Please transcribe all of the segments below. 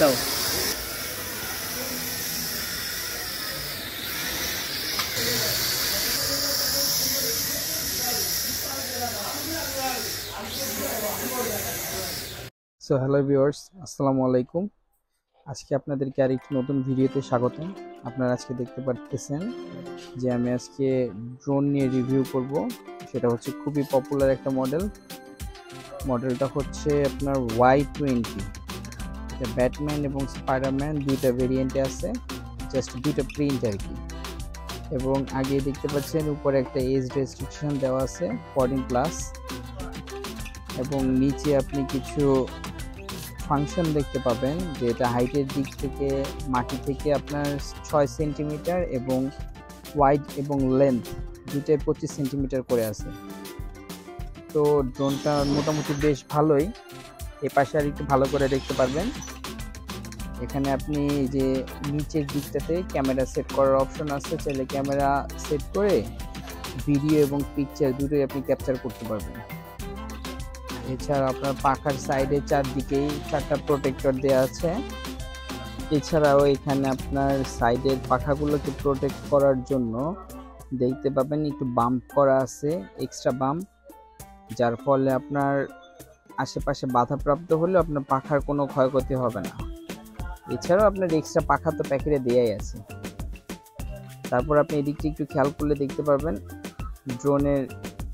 দাও। So hello viewers, আসসালামু আলাইকুম। আজকে আপনাদেরকে আরেকটি নতুন ভিডিওতে স্বাগতম। আপনারা আজকে দেখতে পাচ্ছেন যে আমি আজকে ড্রোন নিয়ে রিভিউ করব। সেটা হচ্ছে খুবই পপুলার একটা মডেলটা হচ্ছে আপনার Y20। এটা ব্যাটম্যান এবং স্পাইডারম্যান দুইটা ভেরিয়েন্টে আছে, জাস্ট দুইটা প্রিন্ট আর কি। এবং আগে দেখতে পাচ্ছেন উপরে একটা এজ রেস্ট্রিকশন দেওয়া আছে 14+, এবং নিচে আপনি কিছু ফাংশন দেখতে পাবেন যে এটা হাইটের দিক থেকে মাটি থেকে আপনার 6 সেন্টিমিটার এবং ওয়াইড এবং লেন্থ দুইটাই 25 সেন্টিমিটার করে আছে। তো ড্রোনটা মোটামুটি বেশ ভালোই। এই পাশে আর একটু ভালো করে দেখতে পারবেন, এখানে আপনি যে নিচের দিকটাতে ক্যামেরা সেট করার অপশন আছে, চাইলে ক্যামেরা সেট করে ভিডিও এবং পিকচার দুটোই আপনি ক্যাপচার করতে পারবেন। এছাড়া আপনার পাখার সাইডে চারদিকেই 4টা প্রোটেক্টর দেওয়া আছে। এছাড়াও এখানে আপনার সাইডের পাখাগুলোকে প্রোটেক্ট করার জন্য দেখতে পাবেন একটু বাম্প করা আছে, এক্সট্রা বাম্প, যার ফলে আপনার আশেপাশে বাধাপ্রাপ্ত হলেও আপনার পাখার কোনো ক্ষয়ক্ষতি হবে না। এছাড়াও আপনার এক্সট্রা পাখা তো প্যাকেটে দেয়াই আছে। তারপর আপনি এদিকটা একটু খেয়াল করলে দেখতে পারবেন ড্রোনের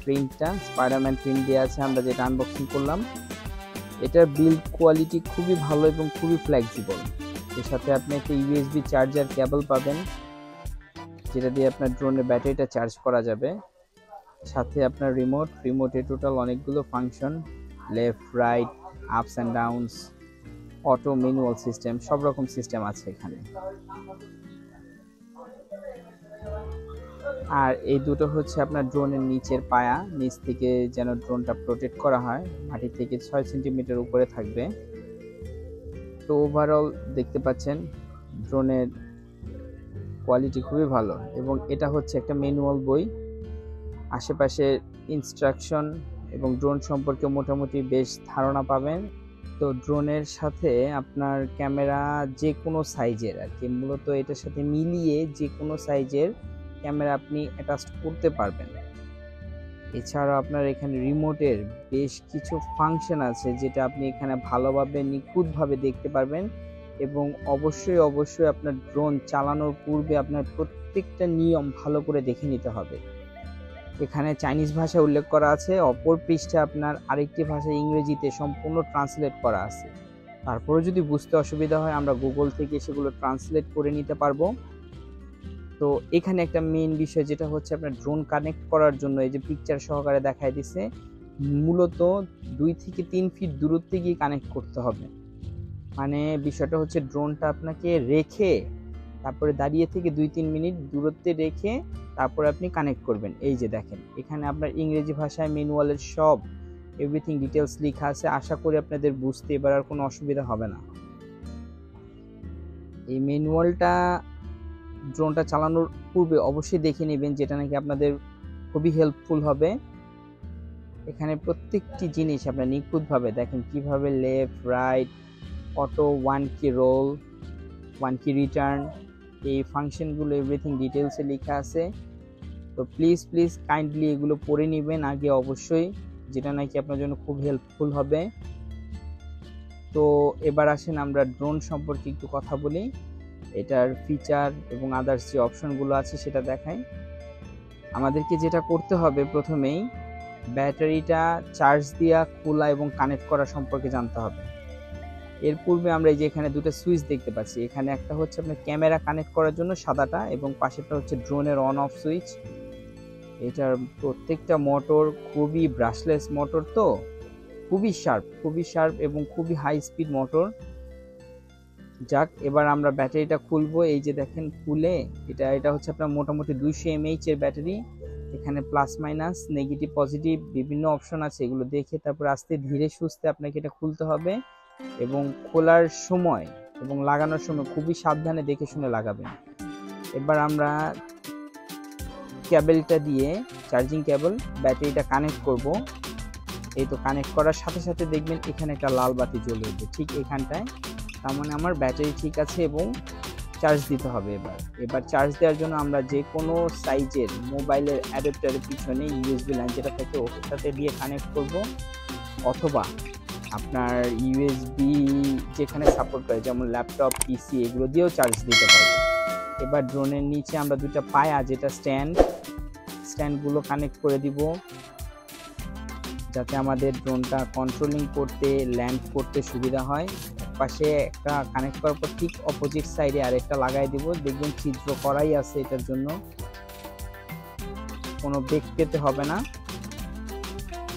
প্রিন্টটা স্পাইডারম্যান প্রিন্ট দেওয়া আছে, আমরা যেটা আনবক্সিং করলাম। এটার বিল্ড কোয়ালিটি খুবই ভালো এবং খুবই ফ্লেক্সিবল। এর সাথে আপনি একটা ইউএসবি চার্জার কেবল পাবেন, যেটা দিয়ে আপনার ড্রোনের ব্যাটারিটা চার্জ করা যাবে। সাথে আপনার রিমোটে টোটাল অনেকগুলো function, left right, ups and downs, auto, manual system, সব রকম সিস্টেম আছে এখানে। আর এই দুটো হচ্ছে আপনার ড্রোনের নিচের পায়া, নিচ থেকে যেন ড্রোনটা প্রোটেক্ট করা হয়, মাটি থেকে 6 সেন্টিমিটার উপরে থাকবে। তো ওভারঅল দেখতে পাচ্ছেন ড্রোনের কোয়ালিটি খুবই ভালো। এবং এটা হচ্ছে একটা ম্যানুয়াল বই, আশেপাশে ইনস্ট্রাকশন এবং ড্রোন সম্পর্কে মোটামুটি বেশ ধারণা পাবেন। তো ড্রোনের সাথে আপনার ক্যামেরা যে কোনো সাইজের আর কি, মূলত এটার সাথে মিলিয়ে যে কোনো সাইজের ক্যামেরা আপনি অ্যাটাচ করতে পারবেন। এছাড়াও আপনার এখানে রিমোটের বেশ কিছু ফাংশন আছে, যেটা আপনি এখানে ভালোভাবে নিখুঁতভাবে দেখতে পারবেন। এবং অবশ্যই আপনার ড্রোন চালানোর পূর্বে আপনার প্রত্যেকটা নিয়ম ভালো করে দেখে নিতে হবে। এখানে চাইনিজ ভাষা উল্লেখ করা আছে, অপর পৃষ্ঠে আপনার আরেকটি ভাষা ইংরেজিতে সম্পূর্ণ ট্রান্সলেট করা আছে। তারপরে যদি বুঝতে অসুবিধা হয় আমরা গুগল থেকে সেগুলো ট্রান্সলেট করে নিতে পারবো। তো এখানে একটা মেইন বিষয় যেটা হচ্ছে আপনার ড্রোন কানেক্ট করার জন্য এই যে পিকচার সহকারে দেখায় দিছে, মূলত 2 থেকে 3 ফিট দূরত্বে গিয়ে কানেক্ট করতে হবে। মানে বিষয়টা হচ্ছে ড্রোনটা আপনাকে রেখে তারপরে দাঁড়িয়ে থেকে 2-3 মিনিট দূরত্বে রেখে তারপরে আপনি কানেক্ট করবেন। এই যে দেখেন এখানে আপনার ইংরেজি ভাষায় ম্যানুয়ালের সব এভরিথিং ডিটেলস লেখা আছে। আশা করি আপনাদের বুঝতে এবার আর কোনো অসুবিধা হবে না। এই ম্যানুয়ালটা ড্রোনটা চালানোর পূর্বে অবশ্যই দেখে নেবেন, যেটা নাকি আপনাদের খুবই হেল্পফুল হবে। এখানে প্রত্যেকটি জিনিস আপনার নিখুঁতভাবে দেখেন, কিভাবে লেফট রাইট, অটো, 1 কি রোল, 1 কি রিটার্ন, এই ফাংশনগুলো এভরিথিং ডিটেলসে লেখা আছে। তো প্লিজ কাইন্ডলি এগুলো পড়ে নেবেন আগে অবশ্যই, যেটা নাকি আপনার জন্য খুব হেল্পফুল হবে। তো এবার আসেন আমরা ড্রোন সম্পর্কে একটু কথা বলি, এটার ফিচার এবং আদার্স যে অপশনগুলো আছে সেটা দেখাই। আমাদেরকে যেটা করতে হবে, প্রথমেই ব্যাটারিটা চার্জ দেওয়া, খোলা এবং কানেক্ট করা সম্পর্কে জানতে হবে। এর পূর্বে আমরা এই যে এখানে দুটো সুইচ দেখতে পাচ্ছি, এখানে একটা হচ্ছে আপনার ক্যামেরা কানেক্ট করার জন্য সাদাটা, এবং পাশেরটা হচ্ছে ড্রোনের অন অফ সুইচ। এটার প্রত্যেকটা মোটর খুবই ব্রাশলেস মোটর, তো খুবই শার্প এবং খুবই হাই স্পিড মোটর। যাক, এবার আমরা ব্যাটারিটা খুলবো। এই যে দেখেন খুলে, এটা হচ্ছে আপনার মোটামুটি 200 mAh এর ব্যাটারি। এখানে প্লাস মাইনাস, নেগেটিভ পজিটিভ বিভিন্ন অপশন আছে, এগুলো দেখে তারপর আস্তে ধীরে সুস্থে আপনাকে এটা খুলতে হবে। এবং খোলার সময় এবং লাগানোর সময় খুবই সাবধানে দেখে শুনে লাগাবেন। এবার আমরা কেবলটা দিয়ে, চার্জিং কেবল, ব্যাটারিটা কানেক্ট করব। এই তো কানেক্ট করার সাথে সাথে দেখবেন এখানে একটা লাল বাতি জ্বলে উঠবে, ঠিক এখানটায়। তার মানে আমার ব্যাটারি ঠিক আছে এবং চার্জ দিতে হবে। এবার চার্জ দেওয়ার জন্য আমরা যে কোনো সাইজের মোবাইলের অ্যাডাপ্টারের পিছনে ইউএসবি লাইন যেটা থাকে ওটাতে দিয়ে কানেক্ট করব, অথবা আপনার ইউএসবি যেখানে সাপোর্ট করে যেমন ল্যাপটপ, পিসি এগুলো দিয়েও চার্জ দিতে পারবো। এবার ড্রোনের নিচে আমরা দুটো পায়া যেটা স্ট্যান্ডগুলো কানেক্ট করে দিব, যাতে আমাদের ড্রোনটা কন্ট্রোলিং করতে, ল্যান্ড করতে সুবিধা হয়। পাশে একটা কানেক্ট করার পর ঠিক অপোজিট সাইডে আরেকটা লাগাই দিব, দেখবেন ছিদ্র করাই আছে, এটার জন্য কোনো বেগ পেতে হবে না।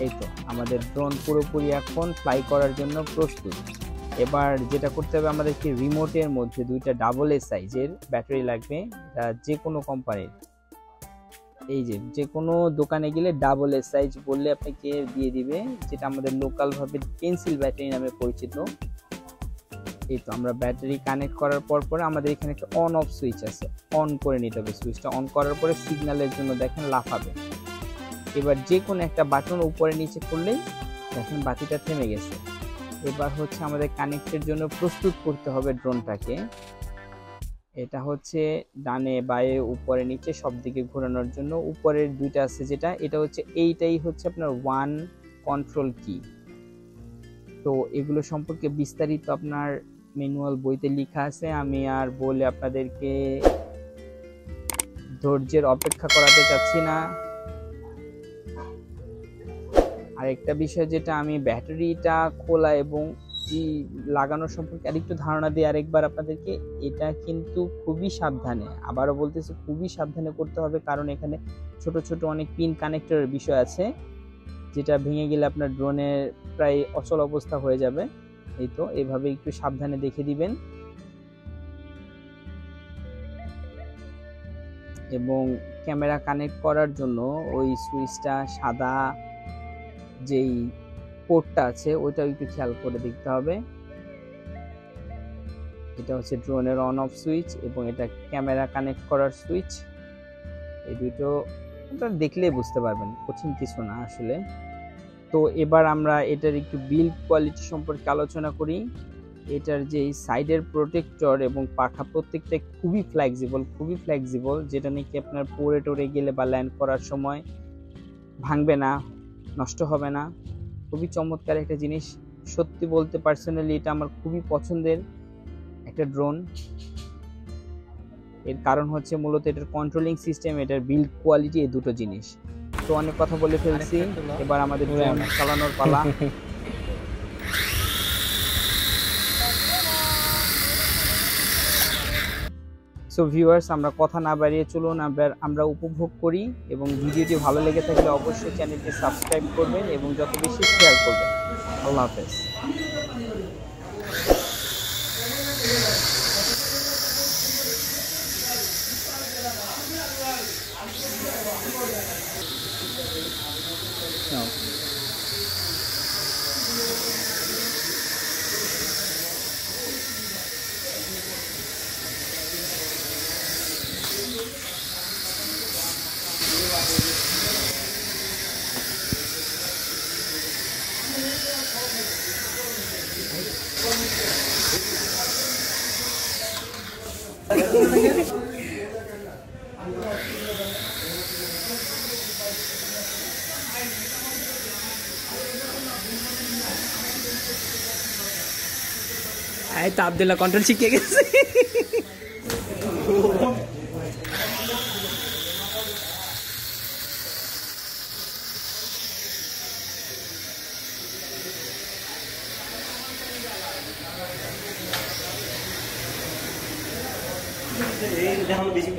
এই তো আমাদের ড্রোন পুরোপুরি এখন ফ্লাই করার জন্য প্রস্তুত। এবার যেটা করতে হবে, আমাদেরকে রিমোটের মধ্যে দুইটা ডাবল এ সাইজের ব্যাটারি লাগবে, যে কোনো কোম্পানির। এই যে কোনো দোকানে গেলে ডাবল এ সাইজ বললে আপনাকে দিয়ে দিবে, যেটা আমাদের লোকালভাবে পেন্সিল ব্যাটারি নামে পরিচিত। এই তো আমরা ব্যাটারি কানেক্ট করার পরে আমাদের এখানে একটা অন অফ সুইচ আছে, অন করে নিতে হবে। সুইচটা অন করার পরে সিগন্যালের জন্য দেখেন লাফাবে। এবার যে কোনো একটা বাটন উপরে নিচে করলেই দেখেন বাতিটা থেমে গেছে। এবার হচ্ছে আমাদের কানেক্টের জন্য প্রস্তুত করতে হবে ড্রোনটাকে। এটা হচ্ছে ডানে বায়ে উপরে নিচে সব দিকে ঘোরানোর জন্য উপরের দুইটা আছে, যেটা এটা হচ্ছে এইটাই হচ্ছে আপনার ওয়ান কন্ট্রোল কি। তো এগুলো সম্পর্কে বিস্তারিত আপনার ম্যানুয়াল বইতে লেখা আছে, আমি আর বলে আপনাদেরকে ধৈর্যের অপেক্ষা করাতে চাচ্ছি না। আরেকটা বিষয় যেটা আমি ব্যাটারিটা খোলা এবং লাগানোর সম্পর্কে আরেকটু ধারণা দিই আরেকবার আপনাদেরকে। এটা কিন্তু খুবই সাবধানে, আবারও বলতেছি খুবই সাবধানে করতে হবে, কারণ এখানে ছোট ছোট অনেক পিন কানেক্টরের বিষয় আছে, যেটা ভেঙে গেলে আপনার ড্রোনের প্রায় অচল অবস্থা হয়ে যাবে। এই তো এইভাবে একটু সাবধানে দেখে দিবেন। এবং ক্যামেরা কানেক্ট করার জন্য ওই সুইচটা সাদা যেই পোর্টটা আছে ওইটাও একটু খেয়াল করে দেখতে হবে। এটা হচ্ছে ড্রোনের অন অফ সুইচ এবং এটা ক্যামেরা কানেক্ট করার সুইচ। এই দুটো আপনারা দেখলেই বুঝতে পারবেন, কঠিন কিছু না আসলে। তো এবার আমরা এটার একটু বিল্ড কোয়ালিটি সম্পর্কে আলোচনা করি। এটার যে সাইডের প্রোটেক্টর এবং পাখা প্রত্যেকটা খুবই ফ্লেক্সিবল, যেটা নাকি আপনার পড়ে টরে গেলে বা ল্যান্ড করার সময় ভাঙবে না, নষ্ট হবে না। খুবই চমৎকার একটা জিনিস, সত্যি বলতে পার্সোনালি এটা আমার খুবই পছন্দের একটা ড্রোন। এর কারণ হচ্ছে মূলত এটার কন্ট্রোলিং সিস্টেম, এটার বিল্ড কোয়ালিটি, এই দুটো জিনিস। তো অনেক কথা বলে ফেলছি, এবার আমাদের ড্রোন চালানোর পালা। সো ভিউয়ার্স, আমরা কথা না বাড়িয়ে চলুন আমরা উপভোগ করি, এবং ভিডিওটি ভালো লেগে থাকলে অবশ্যই চ্যানেলটি সাবস্ক্রাইব করবেন এবং যত বেশি শেয়ার করবেন। আল্লাহ হাফেজ। এই তো আব্দুল্লাহ কন্ট্রোল শিখে গেছে।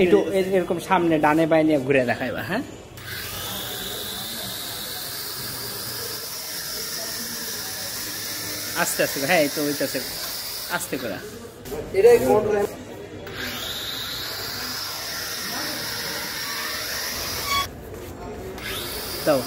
একটু এরকম সামনে ডানে বাই নিয়ে ঘুরে দেখাইবা। হ্যাঁ, আস্তে আস্তে। হ্যাঁ, এই তো ওইটাছে আস্তে করে। দাও।